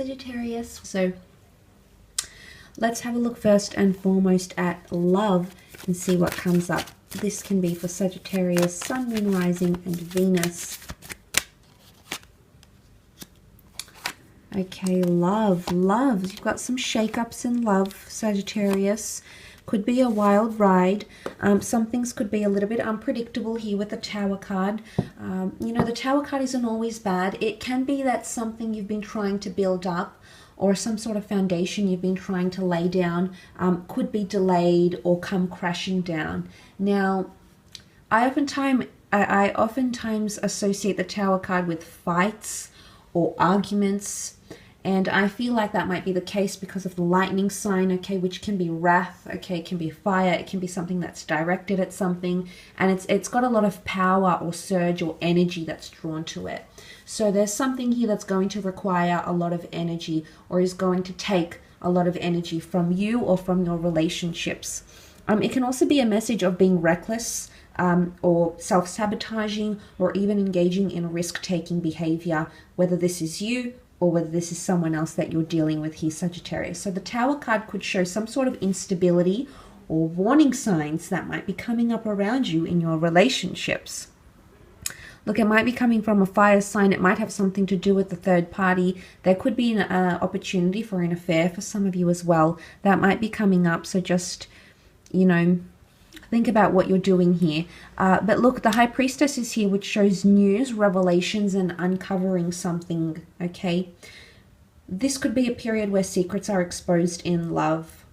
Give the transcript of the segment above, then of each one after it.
Sagittarius. So let's have a look first and foremost at love and see what comes up. This can be for Sagittarius, Sun, Moon, Rising, and Venus. Okay, love. You've got some shake-ups in love, Sagittarius. Could be a wild ride. Some things could be a little bit unpredictable here with the Tower card. You know, the Tower card isn't always bad. It can be that something you've been trying to build up or some sort of foundation you've been trying to lay down could be delayed or come crashing down. Now, I oftentimes associate the Tower card with fights or arguments, and I feel like that might be the case because of the lightning sign, okay, which can be wrath, okay, it can be fire, it can be something that's directed at something, and it's got a lot of power or surge or energy that's drawn to it. So there's something here that's going to require a lot of energy or is going to take a lot of energy from you or from your relationships. It can also be a message of being reckless or self-sabotaging or even engaging in risk-taking behavior, whether this is you or whether this is someone else that you're dealing with here, Sagittarius. So the Tower card could show some sort of instability or warning signs that might be coming up around you in your relationships. Look, it might be coming from a fire sign. It might have something to do with the third party. There could be an opportunity for an affair for some of you as well. That might be coming up. So just, you know, think about what you're doing here. But look, the High Priestess is here, which shows news, revelations, and uncovering something, okay? This could be a period where secrets are exposed in love.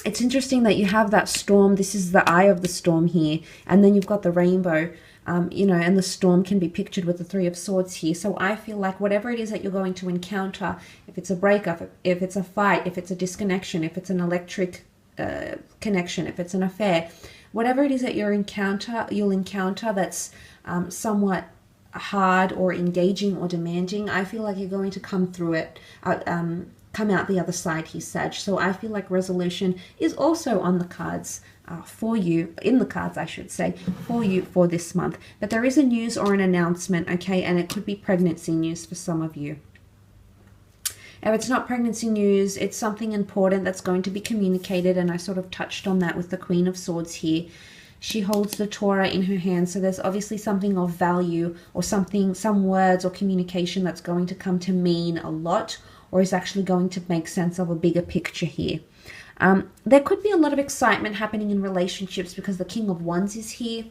It's interesting that you have that storm. This is the eye of the storm here. And then you've got the rainbow, you know, and the storm can be pictured with the Three of Swords here. So I feel like whatever it is that you're going to encounter, if it's a breakup, if it's a fight, if it's a disconnection, if it's an electric connection, if it's an affair, whatever it is that you'll encounter that's somewhat hard or engaging or demanding, I feel like you're going to come through it, come out the other side here, Sag. So I feel like resolution is also on the cards for you, in the cards I should say, for you for this month. But there is a news or an announcement, okay, and it could be pregnancy news for some of you. If it's not pregnancy news, it's something important that's going to be communicated, and I sort of touched on that with the Queen of Swords here. She holds the Torah in her hand, so there's obviously something of value or something, some words or communication that's going to come to mean a lot or is actually going to make sense of a bigger picture here. There could be a lot of excitement happening in relationships because the King of Wands is here.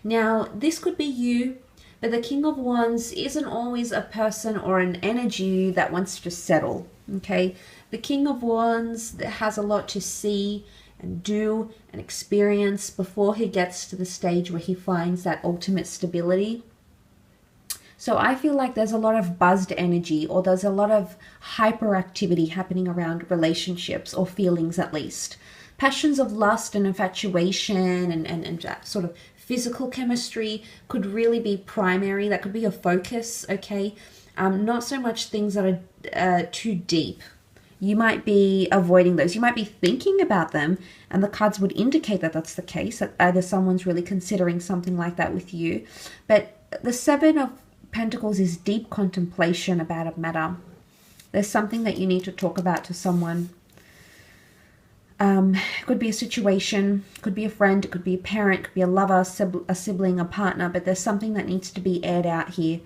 Now, this could be you, but the King of Wands isn't always a person or an energy that wants to settle, okay? The King of Wands has a lot to see and do and experience before he gets to the stage where he finds that ultimate stability. So I feel like there's a lot of buzzed energy, or there's a lot of hyperactivity happening around relationships, or feelings at least. Passions of lust and infatuation and sort of physical chemistry could really be primary. That could be a focus, okay? Not so much things that are too deep. You might be avoiding those. You might be thinking about them, and the cards would indicate that that's the case, that either someone's really considering something like that with you. But the Seven of Pentacles is deep contemplation about a matter. There's something that you need to talk about to someone. Could be a situation, could be a friend, it could be a parent, could be a lover, a sibling, a partner, but there's something that needs to be aired out here.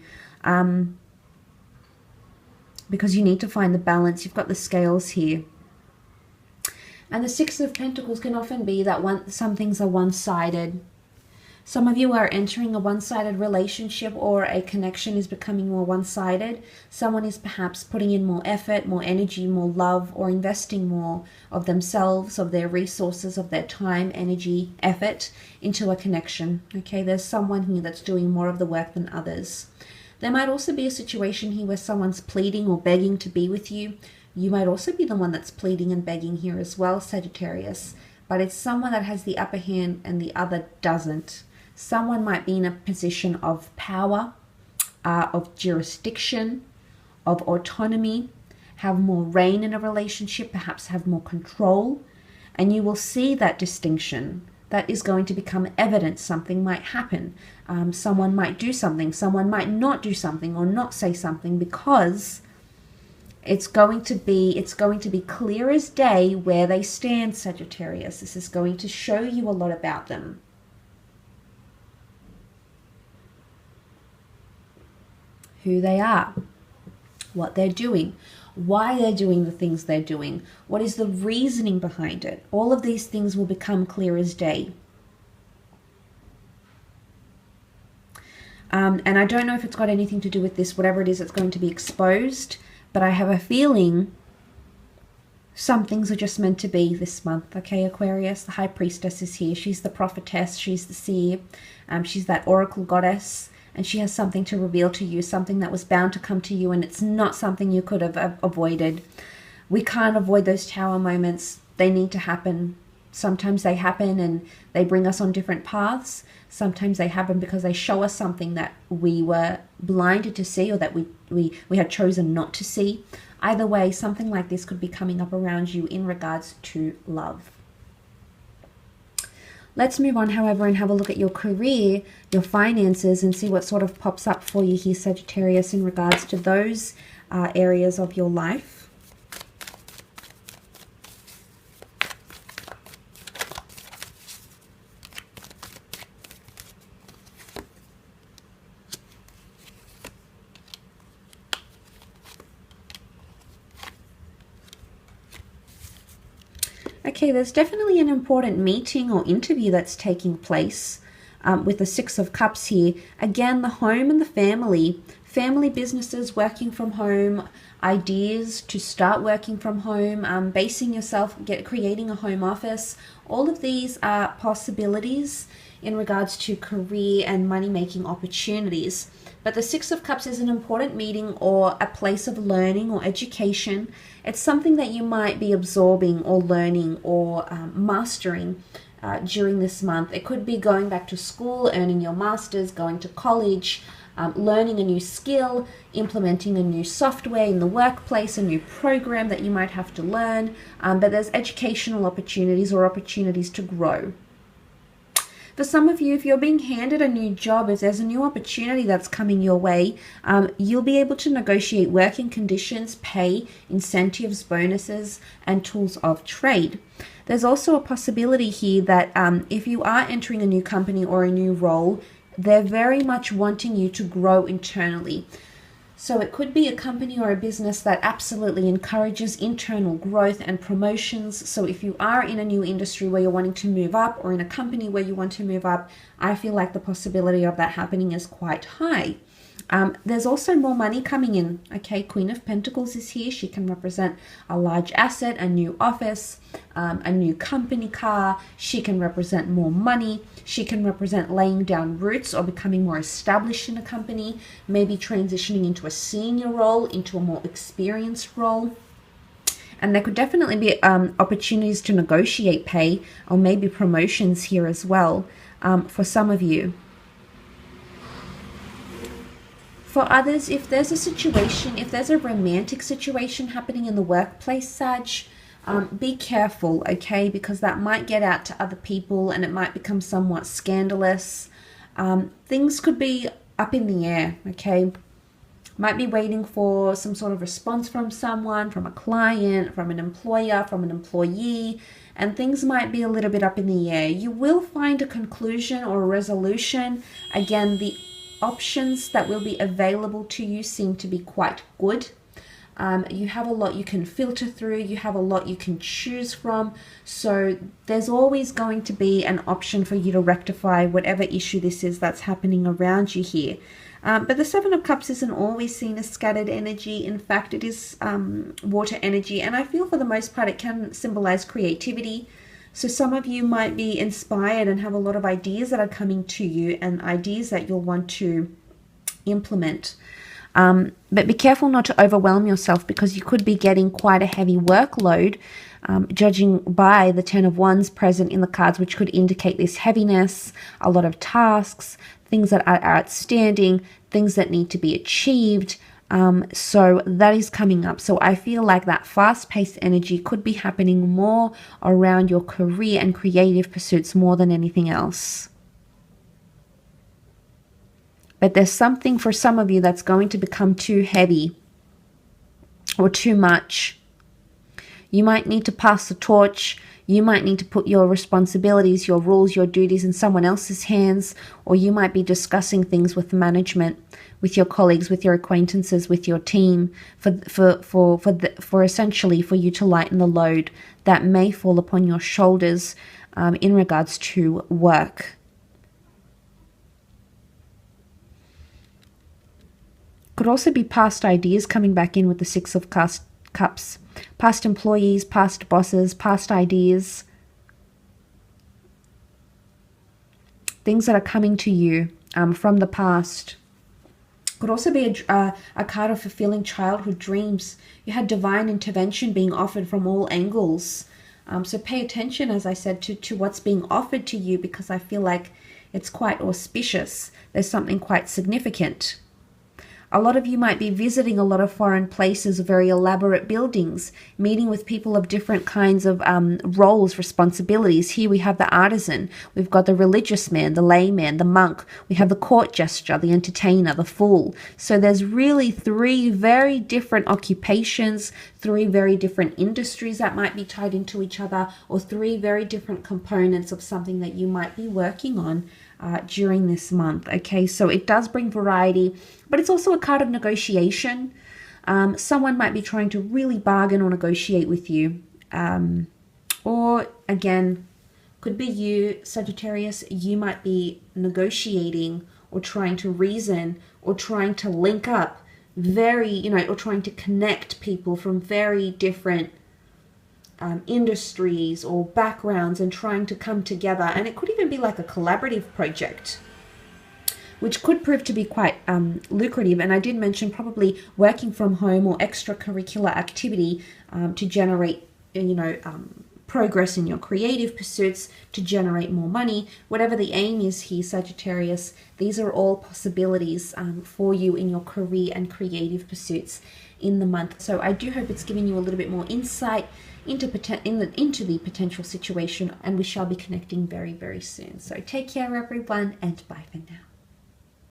Because you need to find the balance. You've got the scales here. And the Six of Pentacles can often be that some things are one-sided. Some of you are entering a one-sided relationship, or a connection is becoming more one-sided. Someone is perhaps putting in more effort, more energy, more love, or investing more of themselves, of their resources, of their time, energy, effort into a connection. Okay, there's someone here that's doing more of the work than others. There might also be a situation here where someone's pleading or begging to be with you. You might also be the one that's pleading and begging here as well, Sagittarius. But it's someone that has the upper hand and the other doesn't. Someone might be in a position of power, of jurisdiction, of autonomy, have more reign in a relationship, perhaps have more control, and you will see that distinction. That is going to become evident. Something might happen. Someone might do something. Someone might not do something or not say something because It's going to be clear as day where they stand, Sagittarius. This is going to show you a lot about them. Who they are, what they're doing, why they're doing the things they're doing, what is the reasoning behind it. All of these things will become clear as day. And I don't know if it's got anything to do with this, whatever it is, it's going to be exposed. But I have a feeling some things are just meant to be this month, okay, Aquarius? The High Priestess is here. She's the prophetess. She's the seer. She's that oracle goddess. And she has something to reveal to you, something that was bound to come to you, and it's not something you could have avoided. We can't avoid those tower moments. They need to happen. Sometimes they happen and they bring us on different paths. Sometimes they happen because they show us something that we were blinded to see, or that we had chosen not to see. Either way, something like this could be coming up around you in regards to love. Let's move on, however, and have a look at your career, your finances, and see what sort of pops up for you here, Sagittarius, in regards to those areas of your life. Okay, there's definitely an important meeting or interview that's taking place with the Six of Cups here. Again, the home and the family businesses, working from home, ideas to start working from home, basing yourself, creating a home office. All of these are possibilities in regards to career and money-making opportunities. But the Six of Cups is an important meeting or a place of learning or education. It's something that you might be absorbing or learning or mastering during this month. It could be going back to school, earning your master's, going to college, learning a new skill, implementing a new software in the workplace, a new program that you might have to learn. But there's educational opportunities or opportunities to grow. For some of you, if you're being handed a new job, if there's a new opportunity that's coming your way, you'll be able to negotiate working conditions, pay, incentives, bonuses, and tools of trade. There's also a possibility here that if you are entering a new company or a new role, they're very much wanting you to grow internally. So it could be a company or a business that absolutely encourages internal growth and promotions. So if you are in a new industry where you're wanting to move up, or in a company where you want to move up, I feel like the possibility of that happening is quite high. There's also more money coming in. Okay, Queen of Pentacles is here. She can represent a large asset, a new office, a new company car. She can represent more money. She can represent laying down roots or becoming more established in a company, maybe transitioning into a senior role, into a more experienced role. And there could definitely be opportunities to negotiate pay or maybe promotions here as well for some of you. For others, if there's a situation, if there's a romantic situation happening in the workplace, Sag, be careful, okay? Because that might get out to other people and it might become somewhat scandalous. Things could be up in the air, okay? Might be waiting for some sort of response from someone, from a client, from an employer, from an employee, and things might be a little bit up in the air. You will find a conclusion or a resolution. Again, the options that will be available to you seem to be quite good. You have a lot you can filter through, you have a lot you can choose from, so there's always going to be an option for you to rectify whatever issue this is that's happening around you here. But the Seven of Cups isn't always seen as scattered energy. In fact, it is water energy, and I feel for the most part it can symbolize creativity. So some of you might be inspired and have a lot of ideas that are coming to you and ideas that you'll want to implement. But be careful not to overwhelm yourself, because you could be getting quite a heavy workload, judging by the Ten of Wands present in the cards, which could indicate this heaviness, a lot of tasks, things that are outstanding, things that need to be achieved. So that is coming up. So I feel like that fast-paced energy could be happening more around your career and creative pursuits more than anything else. But there's something for some of you that's going to become too heavy. or too much. You might need to pass the torch. You might need to put your responsibilities, your rules, your duties in someone else's hands, or you might be discussing things with management, with your colleagues, with your acquaintances, with your team, for essentially for you to lighten the load that may fall upon your shoulders in regards to work. Could also be past ideas coming back in with the Six of Cups. Past employees, past bosses, past ideas. Things that are coming to you from the past. Could also be a card of fulfilling childhood dreams. You had divine intervention being offered from all angles. So pay attention, as I said, to what's being offered to you, because I feel like it's quite auspicious. There's something quite significant. A lot of you might be visiting a lot of foreign places, very elaborate buildings, meeting with people of different kinds of roles, responsibilities. Here we have the artisan, we've got the religious man, the layman, the monk, we have the court jester, the entertainer, the fool. So there's really 3 very different occupations, 3 very different industries that might be tied into each other, or 3 very different components of something that you might be working on during this month. Okay, so it does bring variety, but it's also a card of negotiation. Someone might be trying to really bargain or negotiate with you. Or again, could be you, Sagittarius, you might be negotiating or trying to reason or trying to link up or trying to connect people from very different industries or backgrounds and trying to come together. And it could even be like a collaborative project, which could prove to be quite lucrative. And I did mention probably working from home or extracurricular activity to generate, progress in your creative pursuits, to generate more money. Whatever the aim is here, Sagittarius, these are all possibilities for you in your career and creative pursuits in the month. So I do hope it's given you a little bit more insight into the potential situation, and we shall be connecting very, very soon. So take care, everyone, and bye for now.